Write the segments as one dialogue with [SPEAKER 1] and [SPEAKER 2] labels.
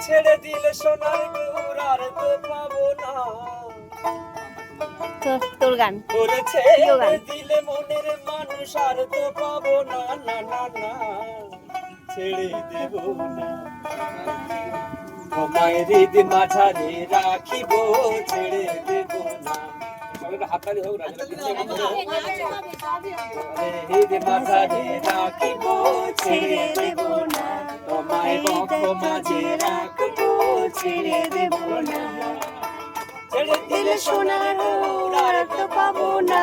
[SPEAKER 1] ছেড়ে দিলে সোনার গৌর আর তো পাবো না।
[SPEAKER 2] তোর গান
[SPEAKER 1] ওরে ছেড়ে দিলে মনের মানুষ আর তো পাবো না, না না না ছেড়ে দেব না। তোমায় হৃদ মাঝারে রাখিব, ছেড়ে দেব না। হাততালি হোক না, হৃদ মাঝারে রাখিব, ছেড়ে দেব না। তোমায় বক্ষ মাঝে রাখব, ছেড়ে দেব না। ছেড়ে দিলে সোনার গৌর আর তো পাবো না।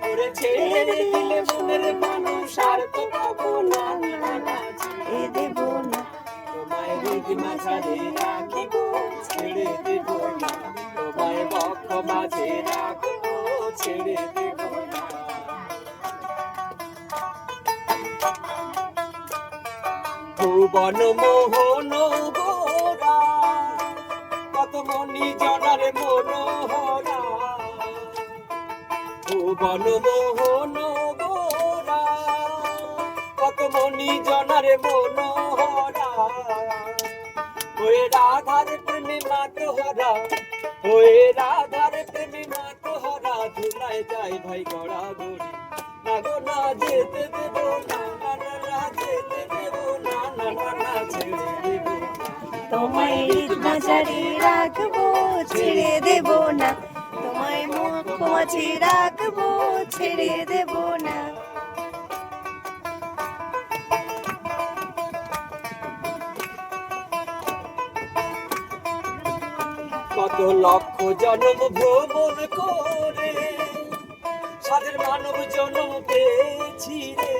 [SPEAKER 1] ওরে ছেড়ে দিলে মনের মানুষ আর তো পাবো না, না না ছেড়ে দেব না। তোমায় হৃদ মাঝারে রাখিব, ছেড়ে দেব না। তোমায় বক্ষ মাঝে রাখব, ছেড়ে দেব না। ভুবন মোহন গোরা, কত মনি জনার মনোহরা। ভুবন মোহন গোরা, কত মনি জনার মনোহরা। ওই রাধার প্রেমে মাতোহরা, ওই রাধার প্রেমে মাতোহরা। ধুলায় যায় ভাই গড়া গড়ি, না গো না যেতে দেব না, না না না যেতে দেব না, না না না ছেড়ে দেব না।
[SPEAKER 2] তোমায় হৃদ মাঝারে রাখবো, ছেড়ে দেব না। তোমায় মুখ মাঝে রাখবো, ছেড়ে দেব না।
[SPEAKER 1] কত লক্ষ জন্ম ভ্রমণ করে সাধের মানব জন্ম পেয়েছি রে।